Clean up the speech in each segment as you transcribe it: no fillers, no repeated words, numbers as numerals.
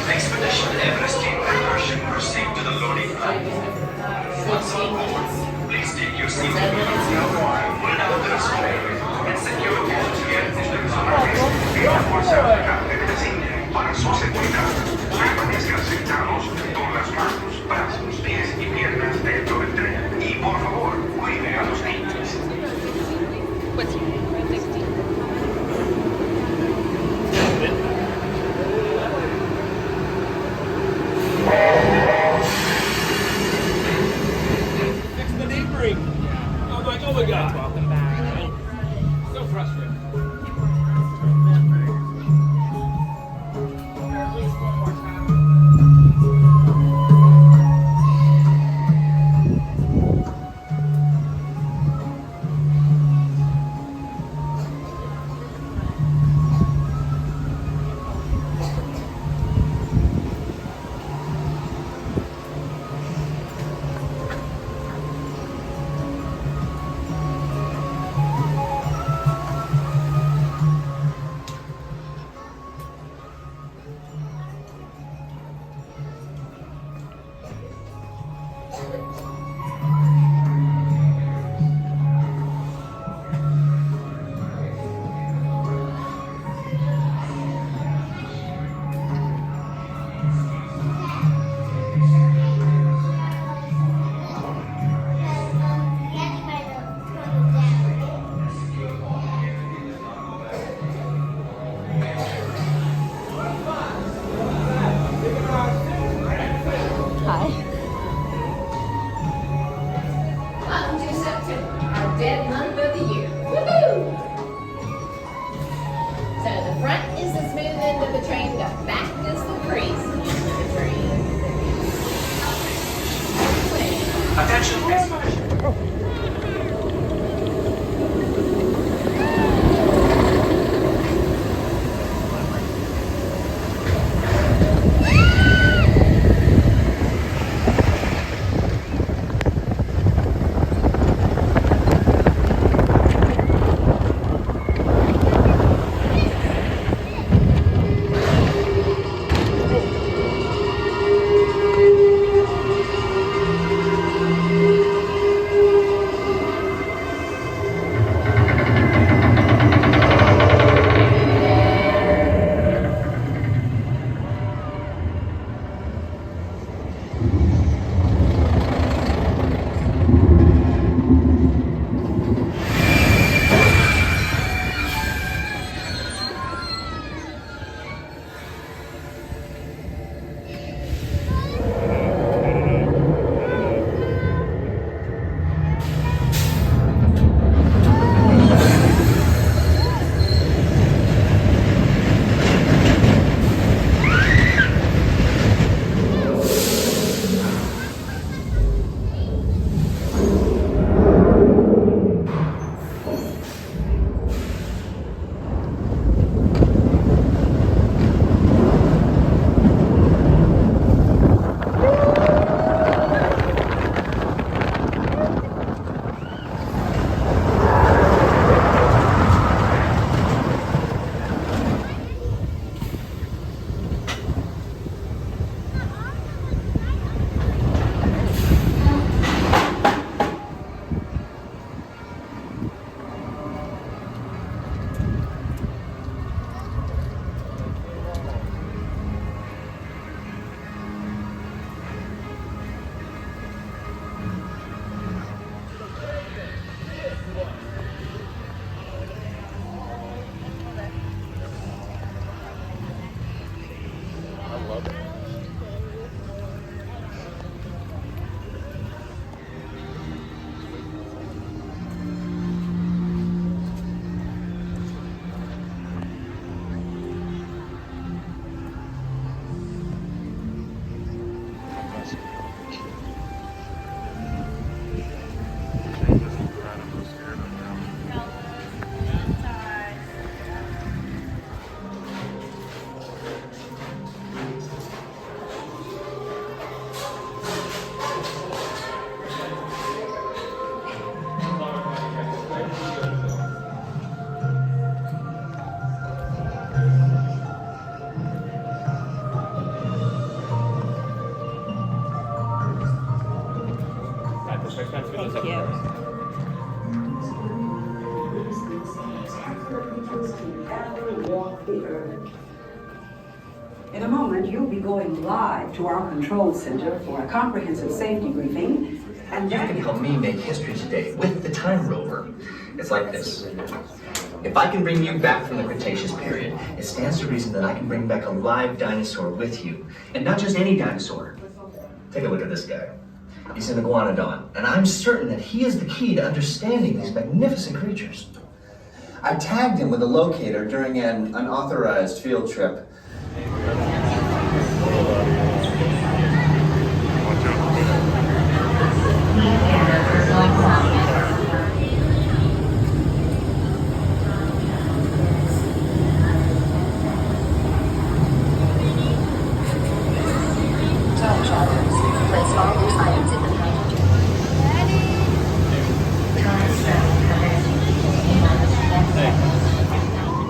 Expedition Everest team members should proceed to the loading line. Once on board, please take your seat pull down the restraint and secure all together in the cámaras. Por ser designe para su seguridad. Permanezcan sentados con las manos, brazos, pies y piernas dentro del tren. Y por favor, cuide a los niños. What's your name? 16. Fix the neighboring. I'm like, oh my god. Welcome back. So frustrating. Hi. Welcome to September, our dead month of the year. Woohoo! So the front is the smooth end of the train, the back is the crazy end of the train. Attention, expedition. Thank you. In a moment, you'll be going live to our control center for a comprehensive safety briefing, and You then can help me make history today with the Time Rover. It's like this. If I can bring you back from the Cretaceous period, it stands to reason that I can bring back a live dinosaur with you. And not just any dinosaur. Take a look at this guy. He's an iguanodon, and I'm certain that he is the key to understanding these magnificent creatures. I tagged him with a locator during an unauthorized field trip.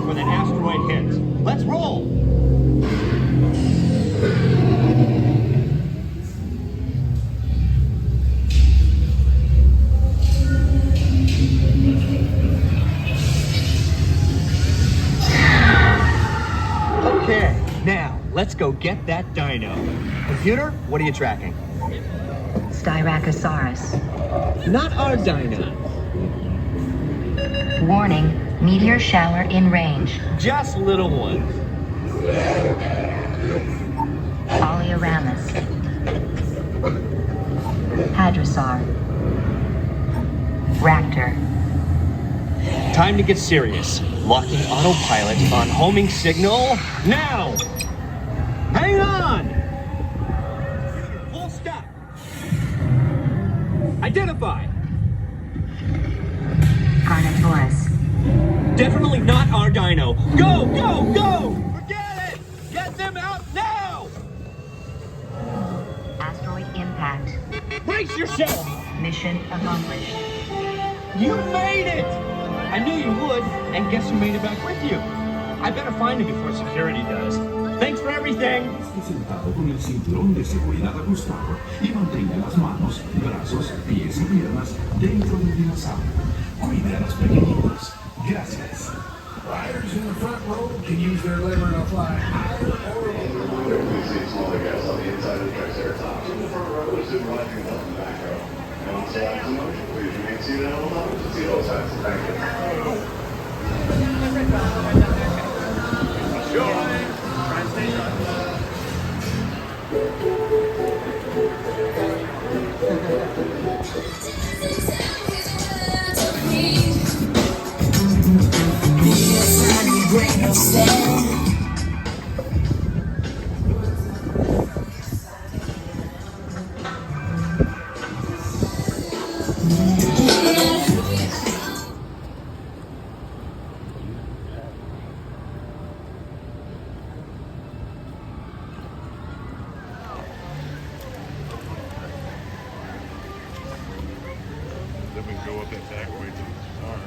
When an asteroid hits, let's roll! Okay, now let's go get that dino. Computer, what are you tracking? Styracosaurus. Not our dino. Warning, meteor shower in range. Just little ones. Oleoramus. Hadrosaur. Raptor. Time to get serious. Locking autopilot on homing signal now! Hang on! Full stop! Identify! Carnotaurus. Definitely not our dino. Go, go, go! Forget it! Get them out now! Asteroid impact. Brace yourself! Mission accomplished. You made it! I knew you would, and guess who made it back with you? I better find him before security does. Thanks for everything! Esté sentado con el cinturón de seguridad ajustado y mantenga las manos, brazos, pies y piernas dentro del dinosaurio. Cuide a los pequeñitos. Gracias. Riders in the front row can use their lever to fly higher or lower. Please see smaller guys on the inside of the Triceratops. In the front row is supervising them in the back row. And once the lines in motion, please remain seated and hold on to see both sides. Thank you. Try and stay dry. Then we go up that back way to the barn.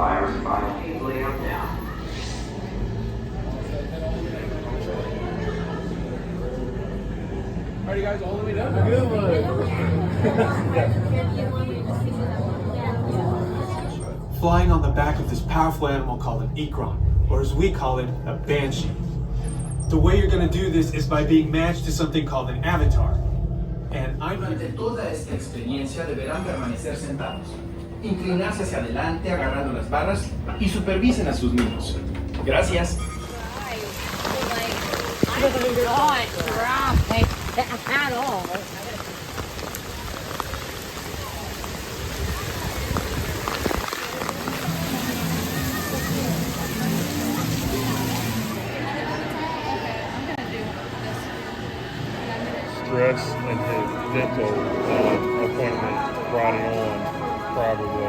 fire is violently up now. Are you guys all the way down? Good one. Flying on the back of this powerful animal called an ikron, or as we call it, a banshee. The way you're going to do this is by being matched to something called an avatar. And I'm... Durante toda esta experiencia deberán permanecer sentados, inclinarse hacia adelante agarrando las barras y supervisen a sus niños. Gracias. At all. Stress and his dental appointment brought it on, probably.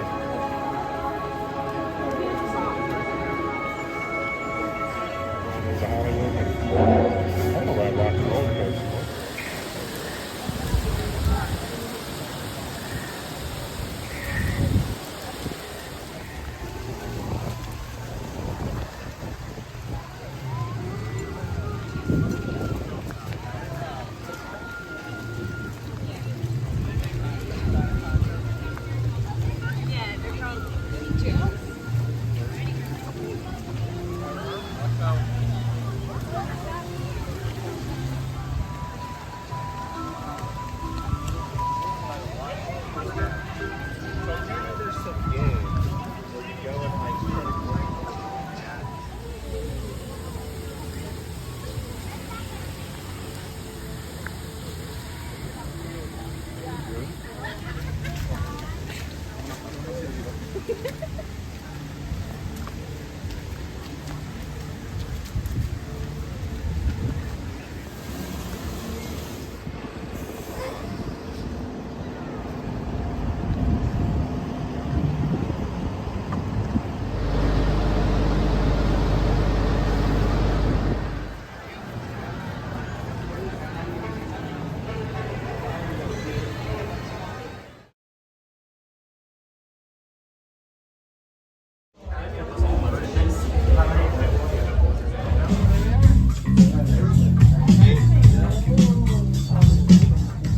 There's a Hollywood. I don't know about rock and roller coaster.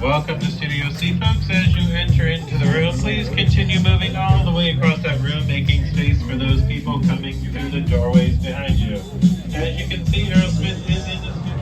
Welcome to Studio C, folks. As you enter into the room, please continue moving all the way across that room, making space for those people coming through the doorways behind you. As you can see, Aerosmith is in the studio.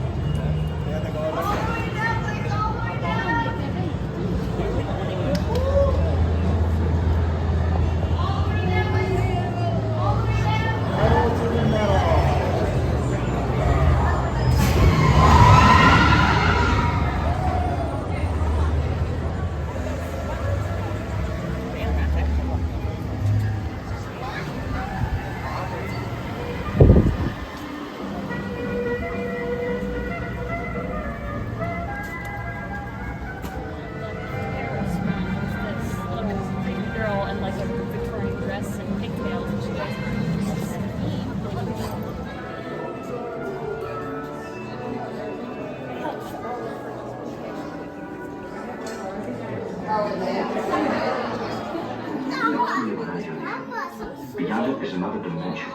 Beyond it is another dimension.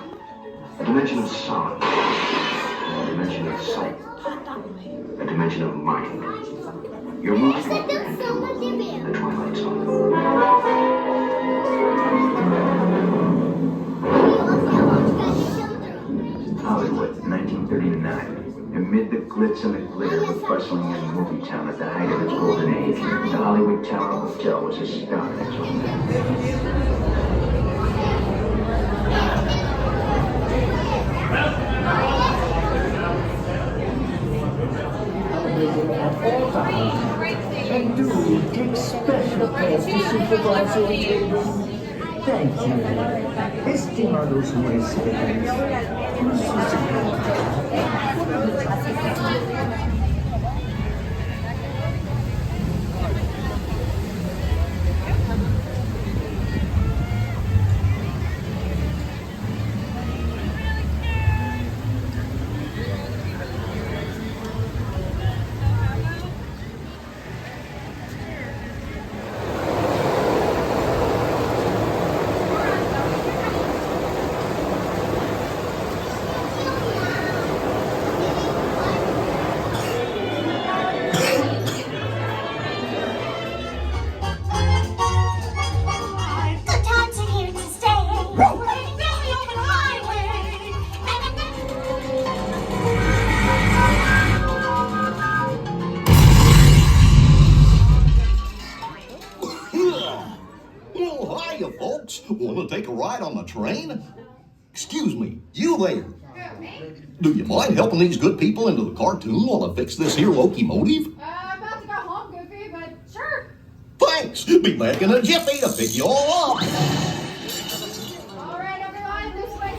A dimension of sound. A dimension of sight. A dimension of mind. You're moving into the Twilight Zone. Hollywood, 1939. Amid the glitz and the glitter of the bustling young movie town at the height of its golden age, the Hollywood Tower Hotel was a star in its own right. And do take special care to supervise your children. Thank you. Estimados huéspedes. Want to take a ride on the train? Excuse me, you there. Do you mind helping these good people into the cartoon while I fix this here locomotive? I'm about to go home, Goofy, but sure. Thanks. Be back in a jiffy to pick you all up. All right, everyone, this way.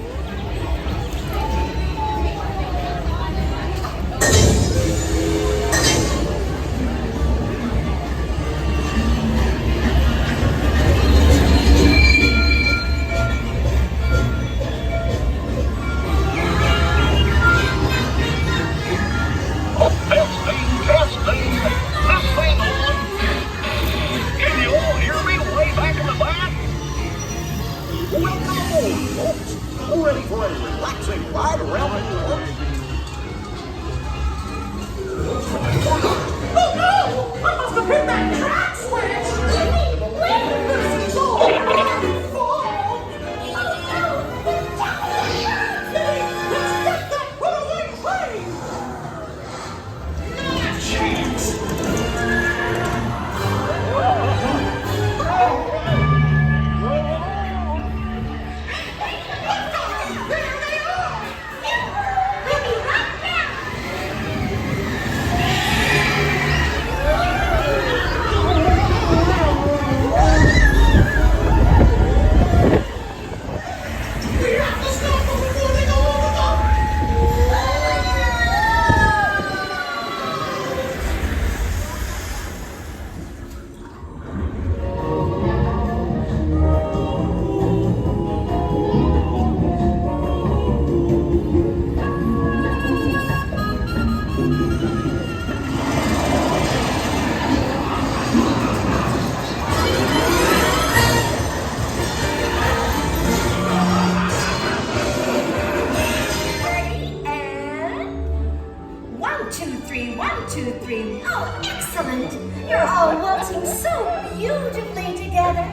Testing. This thing on. Can you all hear me way back in the back? Welcome aboard, folks. Ready for a relaxing ride around the world? Oh no! I must have hit that track switch! This is all my fault! Let's get that runaway train! Oh, excellent! You're all waltzing so beautifully together.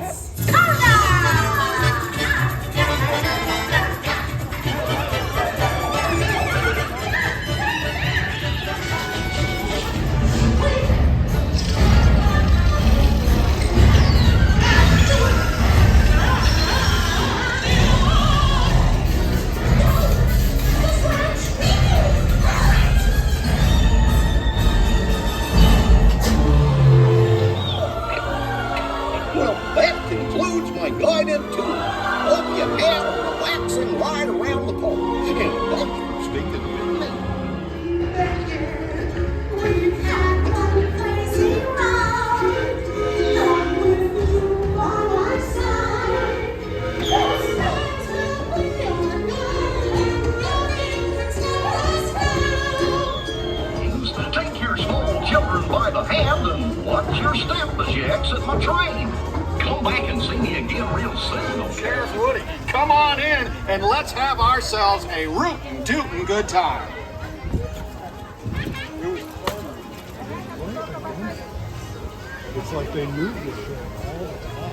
Guided tour. Hope you had a relaxing ride around the park. And thank you for sticking with me. We've had one crazy ride. I'm with you by my side. Those times will be gone, and nothing can slow us down. Take your small children by the hand and watch your step as you exit my train. Come back and see me again real soon. Sheriff Woody, come on in and let's have ourselves a rootin' tootin' good time. It's like they moved this shit all the time.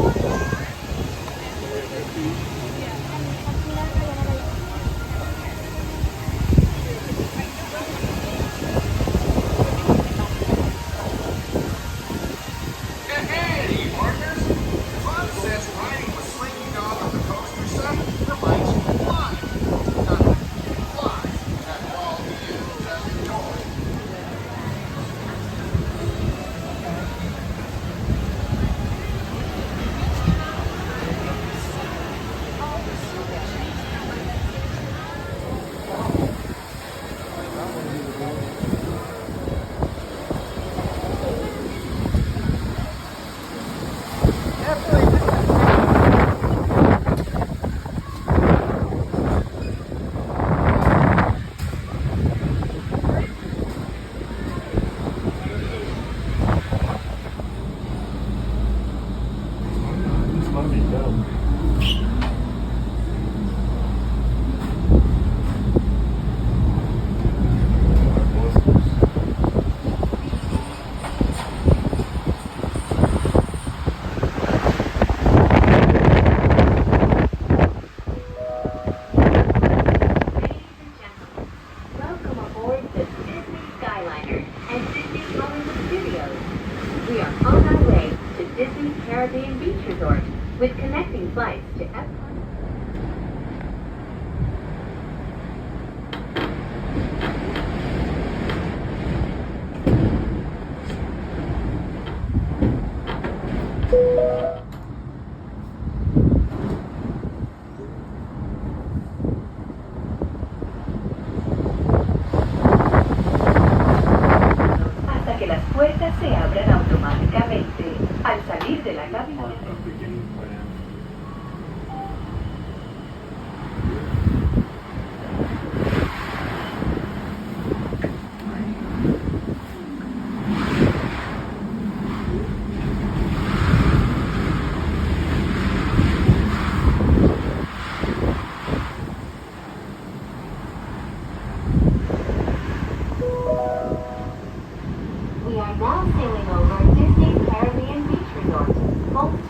Hey, partners! Bob says riding with Slinky Dog on the coaster set reminds you of flying. Not like you fly, that all you just enjoy. Welcome aboard the Disney Skyliner and Disney Hollywood Studios. We are on our way to Disney Caribbean Beach Resort with connecting flights to Epcot. Hasta que las puertas se abran automáticamente al salir de la cabina. We are now sailing over Disney Caribbean Beach Resort, home to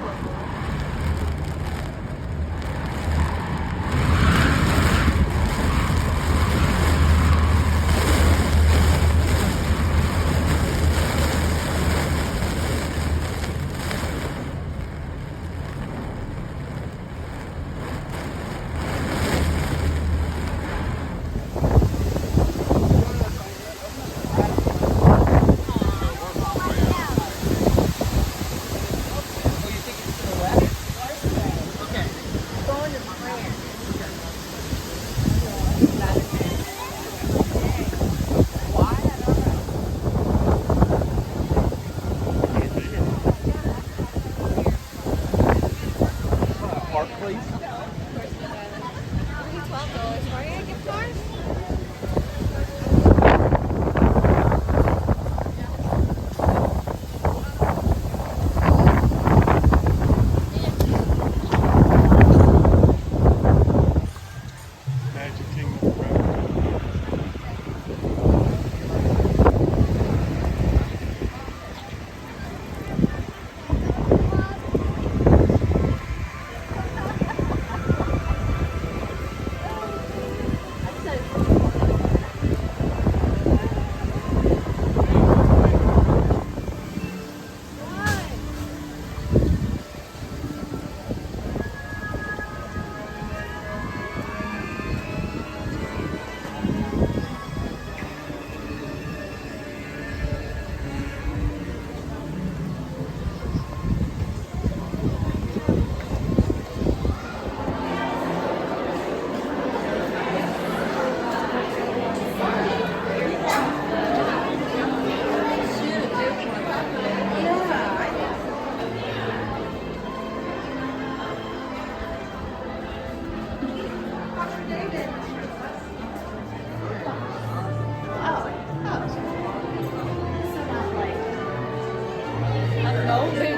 Park, please. $12 for your gift card? Magic Kingdom Forever.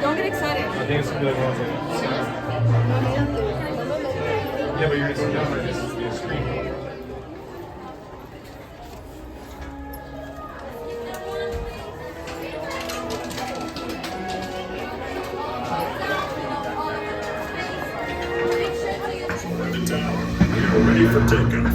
Don't get excited. I think it's gonna be like one of those. Yeah, but you're gonna sit down and this is the screen. ready for takeoff.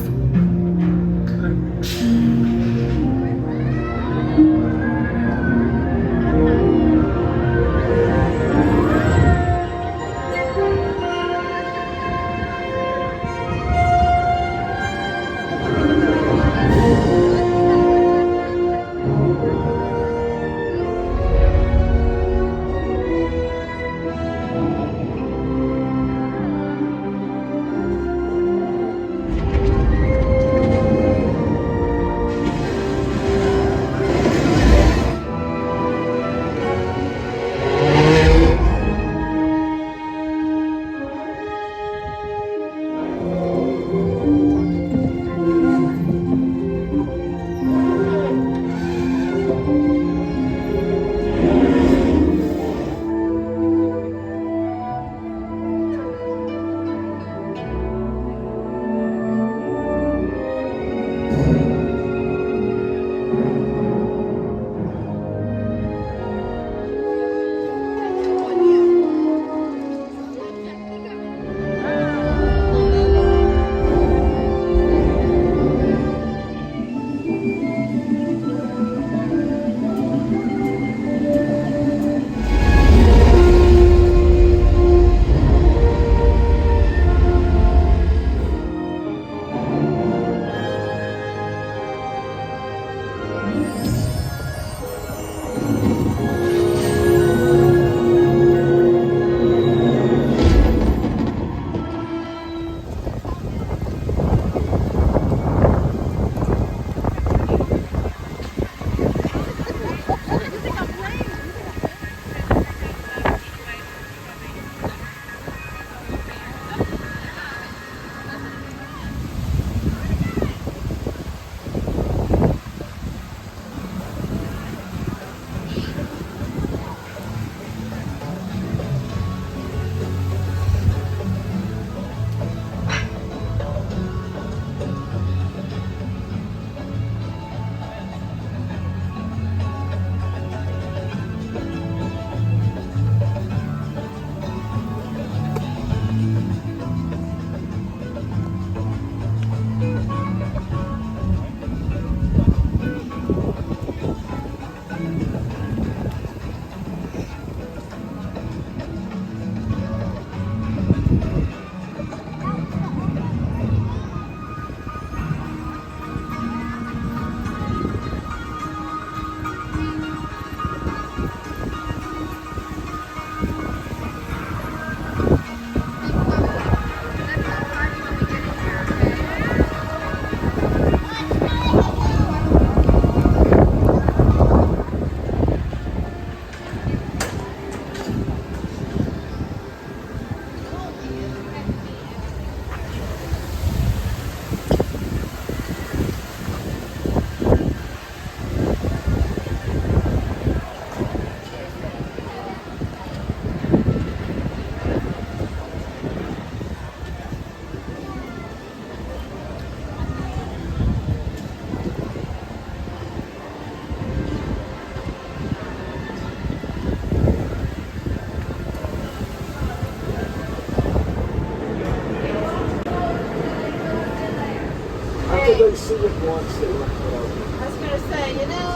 After they see it once, they like it over. I was gonna say, you know.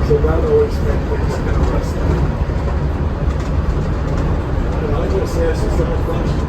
So that always makes me kind of restless. I don't know, I just ask a simple question.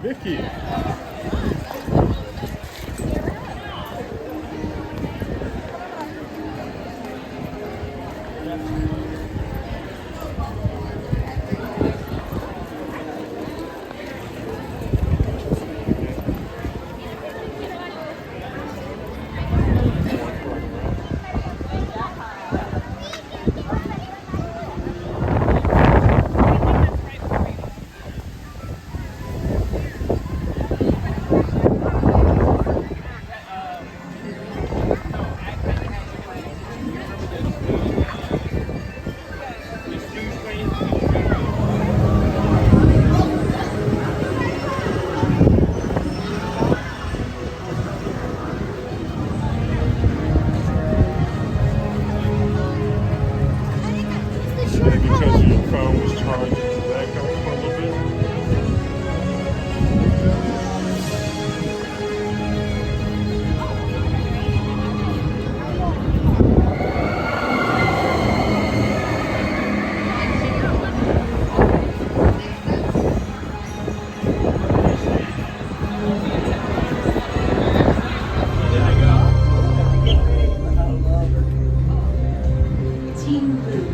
Vicky. Because your phone was charging, did that come up a little bit? Team Blue.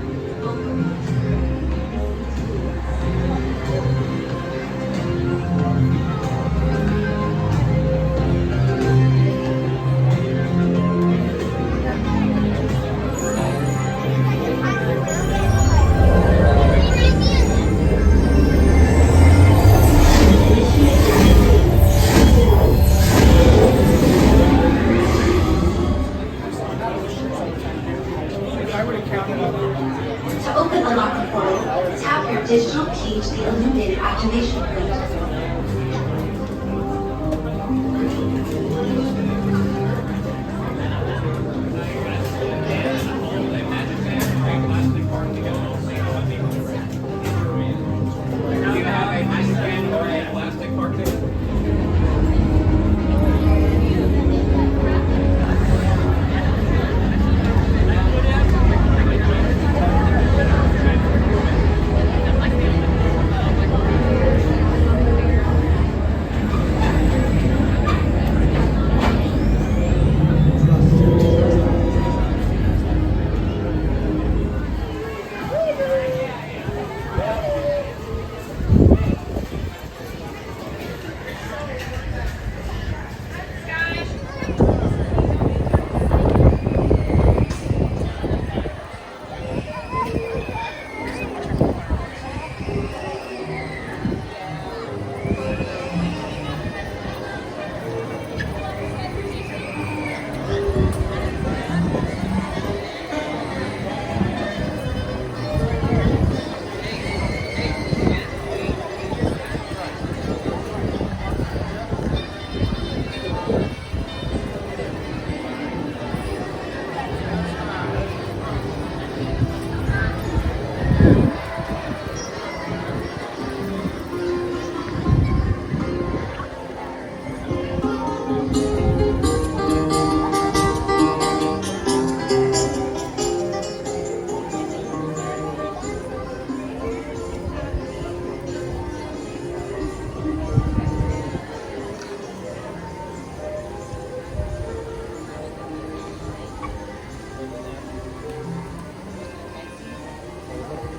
To open a locker portal, tap your digital key to the illuminated activation plate.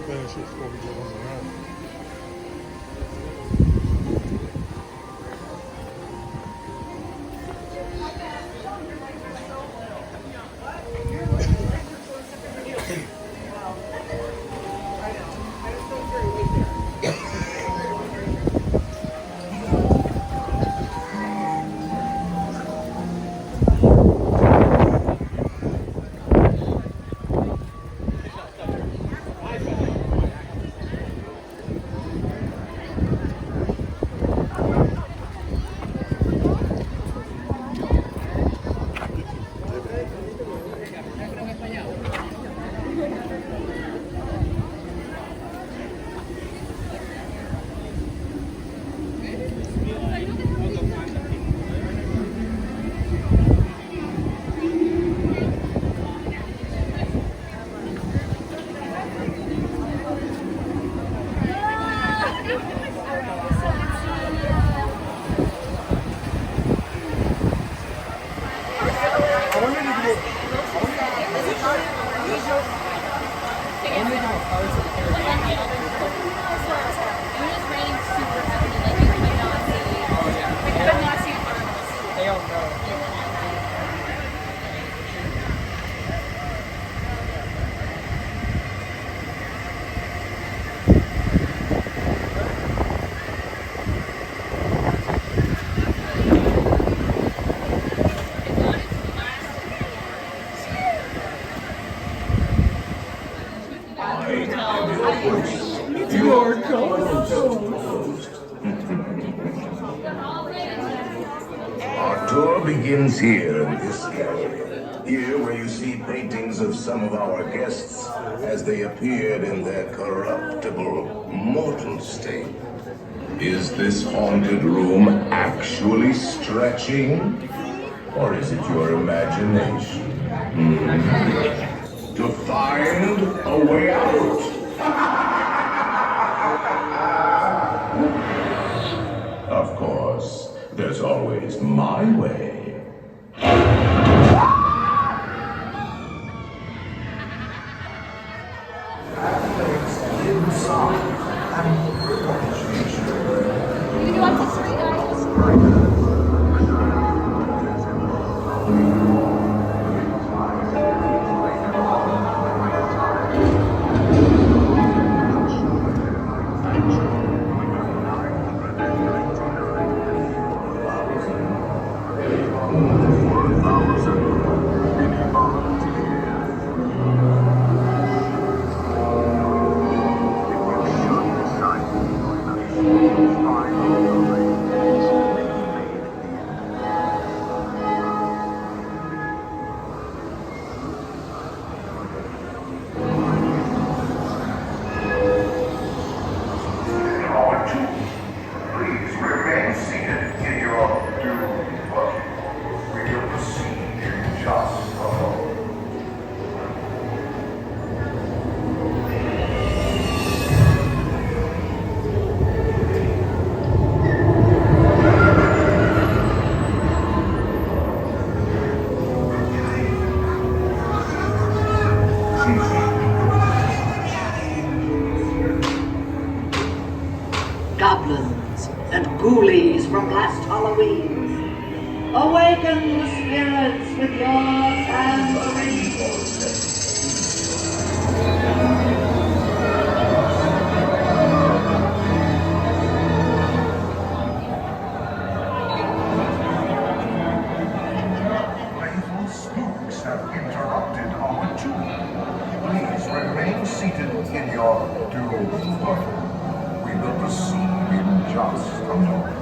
Finish it before we get on the run. Your ghost. Our tour begins here in this gallery. Here where you see paintings of some of our guests as they appeared in their corruptible, mortal state. Is this haunted room actually stretching? Or is it your imagination? To find a way out. Of course, there's always my way. You do want to see guys? Please remain seated in your due buggy. We will proceed in just a moment. Goblins and ghoulies from last Halloween. Awaken the spirits with your tambourine. Playful spooks have interrupted our tour. Please remain seated in your due buggy. We will proceed in just a moment.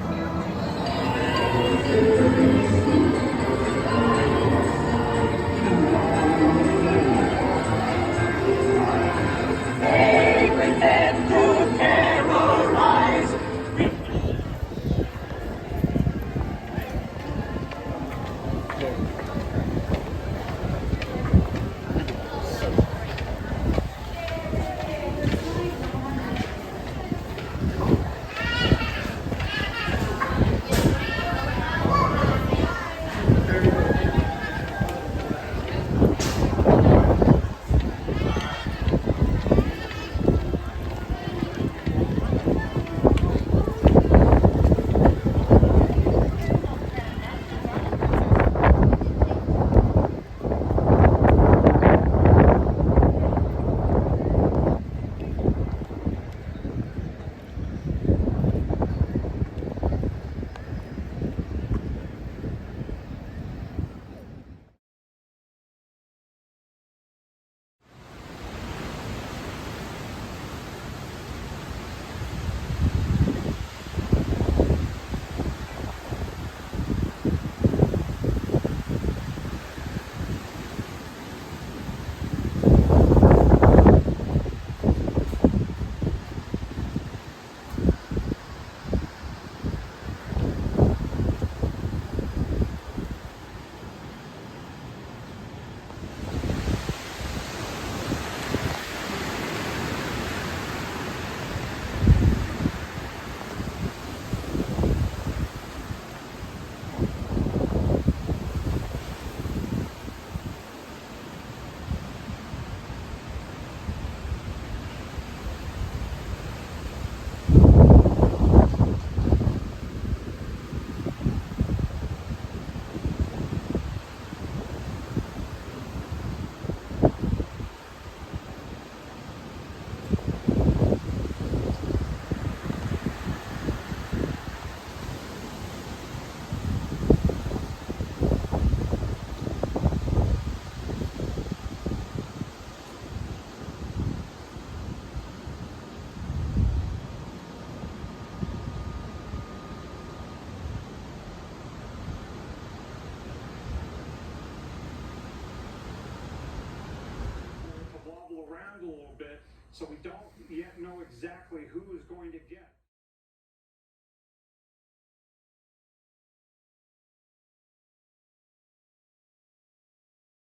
They pretend to terrorize. So we don't yet know exactly who is going to get